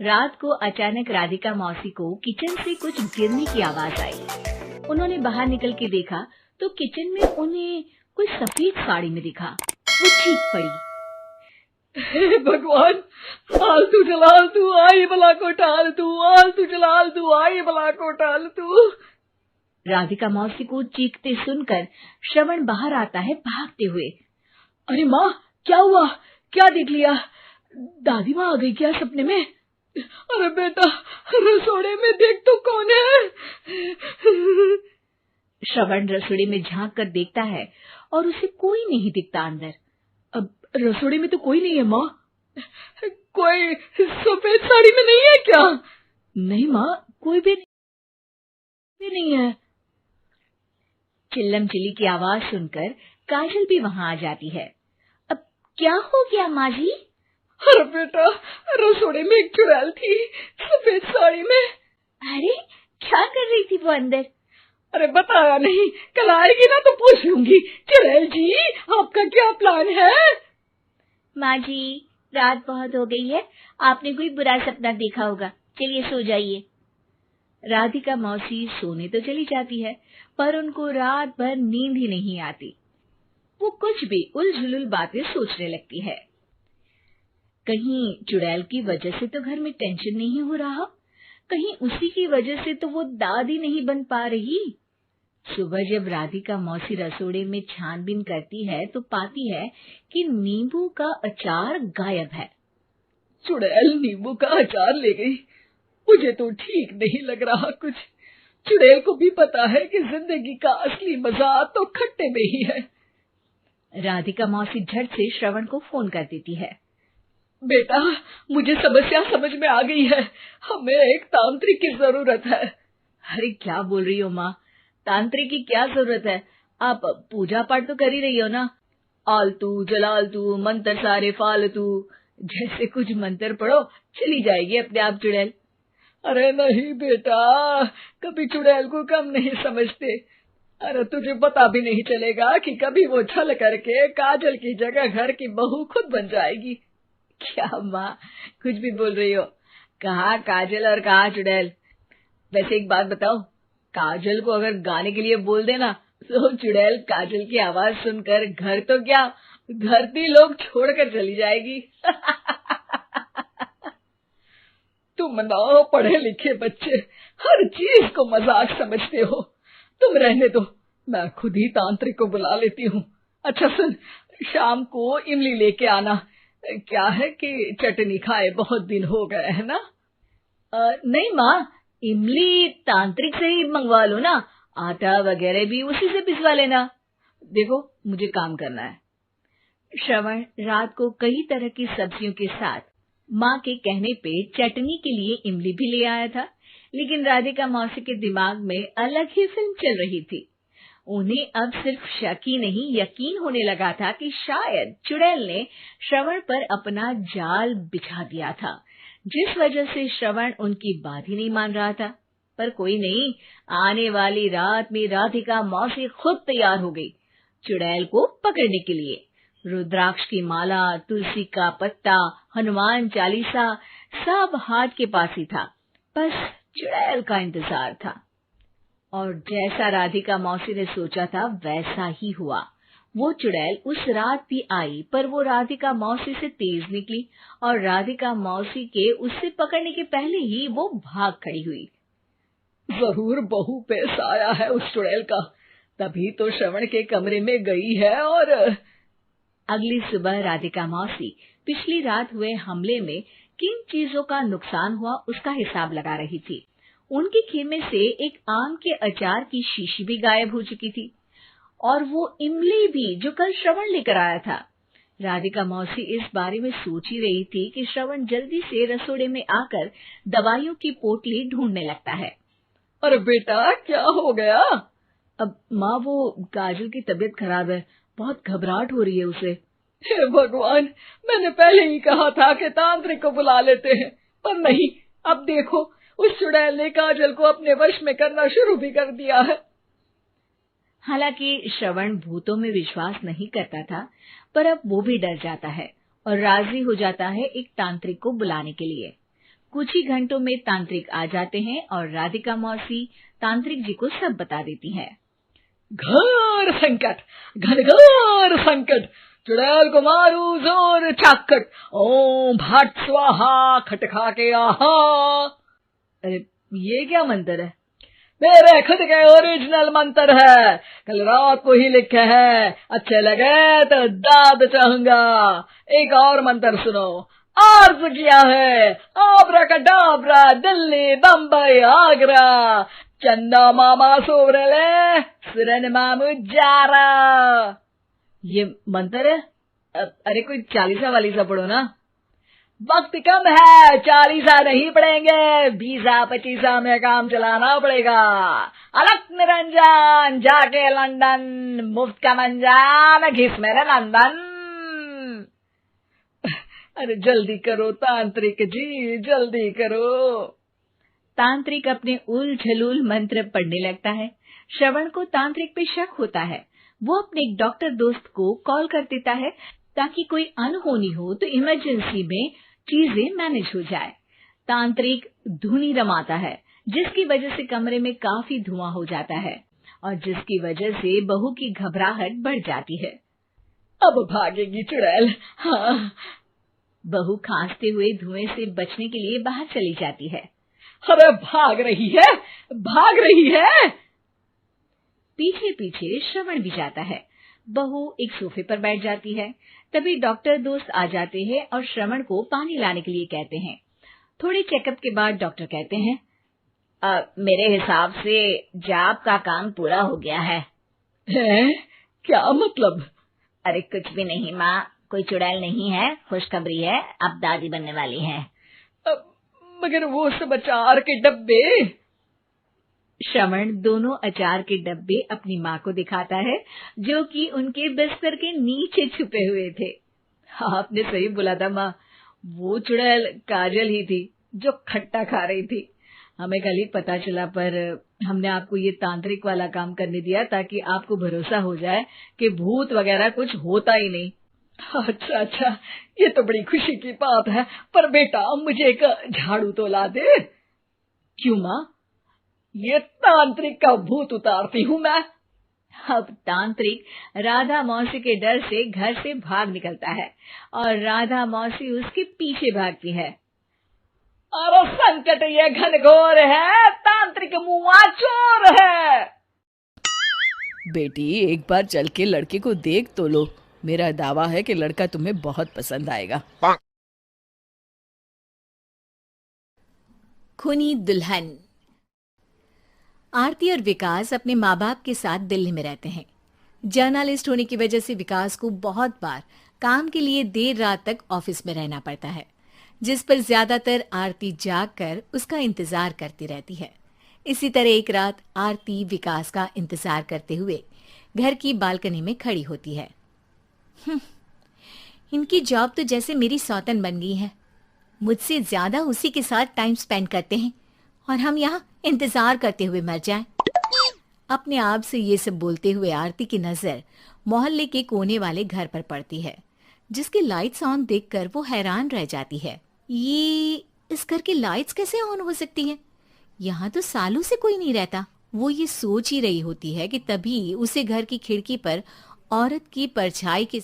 रात को अचानक राधिका मौसी को किचन से कुछ गिरने की आवाज आई। उन्होंने बाहर निकल के देखा तो किचन में उन्हें कोई सफेद साड़ी में दिखा। वो चीख पड़ी, हे भगवान, आलतू जलालतू आई भला को टालतू, आलतू जलालतू आई भला को टालतू। राधिका मौसी को चीखते सुनकर श्रवण बाहर आता है भागते हुए। अरे माँ, क्या हुआ? क्या देख लिया? दादी माँ आ गई क्या सपने में? अरे बेटा, रसोड़े में देख तो कौन है? श्रवण रसोड़े में झांक कर देखता है और उसे कोई नहीं दिखता अंदर। अब रसोड़े में तो कोई नहीं है माँ। कोई सफेद साड़ी में नहीं है क्या? नहीं माँ, कोई भी नहीं है। चिल्लम चिल्ली की आवाज सुनकर काजल भी वहां आ जाती है। अब क्या हो गया माँ जी? अरे बेटा, रसोड़े में एक चुड़ैल थी सफेद साड़ी में। अरे क्या कर रही थी वो अंदर? अरे बताया नहीं, कल आएगी ना तो पूछ लूंगी। चुड़ैल जी, आपका क्या प्लान है? माँ जी, रात बहुत हो गई है, आपने कोई बुरा सपना देखा होगा, चलिए सो जाइए। राधिका मौसी सोने तो चली जाती है पर उनको रात भर नींद ही नहीं आती। वो कुछ भी उलझुल बातें सोचने लगती है। कहीं चुड़ैल की वजह से तो घर में टेंशन नहीं हो रहा, कहीं उसी की वजह से तो वो दादी नहीं बन पा रही। सुबह जब राधिका मौसी रसोड़े में छानबीन करती है तो पाती है कि नींबू का अचार गायब है। चुड़ैल नींबू का अचार ले गई? मुझे तो ठीक नहीं लग रहा कुछ। चुड़ैल को भी पता है कि जिंदगी का असली मजा तो खट्टे में ही है। राधिका मौसी झट से श्रवण को फोन कर देती है। बेटा, मुझे समस्या समझ में आ गई है, हमें एक तांत्रिक की जरूरत है। अरे क्या बोल रही हो माँ, तांत्रिक की क्या जरूरत है? आप पूजा पाठ तो कर ही रही हो ना। आलतू जलालतू मंत्र सारे फालतू जैसे कुछ मंत्र पढ़ो, चली जाएगी अपने आप चुड़ैल। अरे नहीं बेटा, कभी चुड़ैल को कम नहीं समझते। अरे तुझे पता भी नहीं चलेगा कि कभी वो छल करके काजल की जगह घर की बहू खुद बन जाएगी। क्या माँ, कुछ भी बोल रही हो? कहाँ काजल और कहाँ चुड़ैल। वैसे एक बात बताओ, काजल को अगर गाने के लिए बोल देना तो चुड़ैल काजल की आवाज सुनकर घर तो क्या, धरती लोग छोड़कर चली जाएगी। तुम ना पढ़े लिखे बच्चे हर चीज को मजाक समझते हो। तुम रहने दो, मैं खुद ही तांत्रिक को बुला लेती हूँ। अच्छा सुन, शाम को इमली लेके आना। क्या है कि चटनी खाए बहुत दिन हो गए है ना? नहीं माँ, इमली तांत्रिक से ही मंगवा लो ना, आटा वगैरह भी उसी से पिसवा लेना। देखो मुझे काम करना है। श्रवण रात को कई तरह की सब्जियों के साथ माँ के कहने पे चटनी के लिए इमली भी ले आया था, लेकिन राधिका मौसी के दिमाग में अलग ही फिल्म चल रही थी। उन्हें अब सिर्फ शक ही नहीं यकीन होने लगा था कि शायद चुड़ैल ने श्रवण पर अपना जाल बिछा दिया था, जिस वजह से श्रवण उनकी बात ही नहीं मान रहा था। पर कोई नहीं, आने वाली रात में राधिका मौसी खुद तैयार हो गई चुड़ैल को पकड़ने के लिए। रुद्राक्ष की माला, तुलसी का पत्ता, हनुमान चालीसा सब हाथ के पास ही था, बस चुड़ैल का इंतजार था। और जैसा राधिका मौसी ने सोचा था वैसा ही हुआ। वो चुड़ैल उस रात भी आई, पर वो राधिका मौसी से तेज निकली और राधिका मौसी के उससे पकड़ने के पहले ही वो भाग खड़ी हुई। जरूर बहू पे साया है उस चुड़ैल का, तभी तो श्रवण के कमरे में गई है। और अगली सुबह राधिका मौसी पिछली रात हुए हमले में किन चीजों का नुकसान हुआ उसका हिसाब लगा रही थी। उनके खेमे से एक आम के अचार की शीशी भी गायब हो चुकी थी और वो इमली भी जो कल श्रवण लेकर आया था। राधिका मौसी इस बारे में सोच ही रही थी कि श्रवण जल्दी से रसोड़े में आकर दवाइयों की पोटली ढूंढने लगता है। अरे बेटा, क्या हो गया? अब माँ, वो काजल की तबीयत खराब है, बहुत घबराहट हो रही है उसे। हे भगवान, मैंने पहले ही कहा था कि तांत्रिक को बुला लेते हैं, पर नहीं। अब देखो, उस चुड़ैल ने काजल को अपने वश में करना शुरू भी कर दिया है। हालांकि श्रवण भूतों में विश्वास नहीं करता था, पर अब वो भी डर जाता है और राजी हो जाता है एक तांत्रिक को बुलाने के लिए। कुछ ही घंटों में तांत्रिक आ जाते हैं और राधिका मौसी तांत्रिक जी को सब बता देती हैं। घोर संकट, घनघोर संकट, चुड़ैल को मारू जोर चाकट, ओम भट स्वाहा खटखा के आहा। अरे ये क्या मंत्र है? मेरे खुद के ओरिजिनल मंत्र है, कल रात को ही लिखे हैं, अच्छे लगे तो दाद चाहूंगा। एक और मंत्र सुनो, अर्ज किया है आब्राकडाब्रा, दिल्ली बम्बई आगरा, चंदा मामा सोवरले सुरन मामू जारा। ये मंत्र है? अरे कोई 40 वालीसा पढ़ो ना। वक्त कम है, 40 नहीं पड़ेंगे, 20-25 में काम चलाना पड़ेगा। अलग निरंजन जाके लंदन, मुफ्त का मंजान घिस मेरे नंदन। अरे जल्दी करो तांत्रिक जी, जल्दी करो। तांत्रिक अपने उल झलूल मंत्र पढ़ने लगता है। श्रवण को तांत्रिक पे शक होता है। वो अपने एक डॉक्टर दोस्त को कॉल कर देता है ताकि कोई अनहोनी हो तो इमरजेंसी में चीजें मैनेज हो जाए। तांत्रिक धुनी रमाता है, जिसकी वजह से कमरे में काफी धुआं हो जाता है और जिसकी वजह से बहू की घबराहट बढ़ जाती है। अब भागेगी चुड़ैल। हाँ। बहू खांसते हुए धुएं से बचने के लिए बाहर चली जाती है। अरे भाग रही है, भाग रही है। पीछे पीछे श्रवण भी जाता है। बहू एक सोफे पर बैठ जाती है। तभी डॉक्टर दोस्त आ जाते हैं और श्रवण को पानी लाने के लिए कहते हैं। थोड़े चेकअप के बाद डॉक्टर कहते हैं, मेरे हिसाब से जाप का काम पूरा हो गया है। क्या मतलब? अरे कुछ भी नहीं माँ, कोई चुड़ैल नहीं है, खुशखबरी है, अब दादी बनने वाली है। मगर वो सब अचार के डब्बे। श्रवण दोनों अचार के डब्बे अपनी माँ को दिखाता है, जो कि उनके बिस्तर के नीचे छुपे हुए थे। आपने सही बोला था माँ, वो चुड़ैल काजल ही थी जो खट्टा खा रही थी। हमें कल ही पता चला, पर हमने आपको ये तांत्रिक वाला काम करने दिया ताकि आपको भरोसा हो जाए कि भूत वगैरह कुछ होता ही नहीं। अच्छा अच्छा, ये तो बड़ी खुशी की बात है, पर बेटा मुझे एक झाड़ू तो ला दे। क्यों माँ? ये तांत्रिक का भूत उतारती हूँ मैं। अब तांत्रिक राधा मौसी के डर से घर से भाग निकलता है और राधा मौसी उसके पीछे भागती है। अरे संकट ये घनघोर है, तांत्रिक मुआ चोर है। बेटी एक बार चल के लड़के को देख तो लो, मेरा दावा है कि लड़का तुम्हें बहुत पसंद आएगा। खूनी दुल्हन। आरती और विकास अपने माँ बाप के साथ दिल्ली में रहते हैं। जर्नलिस्ट होने की वजह से विकास को बहुत बार काम के लिए देर रात तक ऑफिस में रहना पड़ता है, जिस पर ज्यादातर आरती जागकर उसका इंतजार करती रहती है। इसी तरह एक रात आरती विकास का इंतजार करते हुए घर की बालकनी में खड़ी होती है। इनकी जॉब तो जैसे मेरी सौतन बन गई है। मुझसे ज्यादा उसी के साथ टाइम स्पेंड करते हैं और हम यहाँ इंतजार करते हुए मर जाएं। अपने आप से ये सब बोलते हुए आरती की नजर मोहल्ले के कोने वाले घर पर पड़ती है, जिसके लाइट्स ऑन देखकर वो हैरान रह जाती है। ये इस घर की लाइट्स कैसे ऑन हो सकती हैं? यहाँ तो सालों से कोई नहीं रहता। वो ये सोच ही रही होती है कि तभी उसे घर की खिड़की पर औरत की परछाई के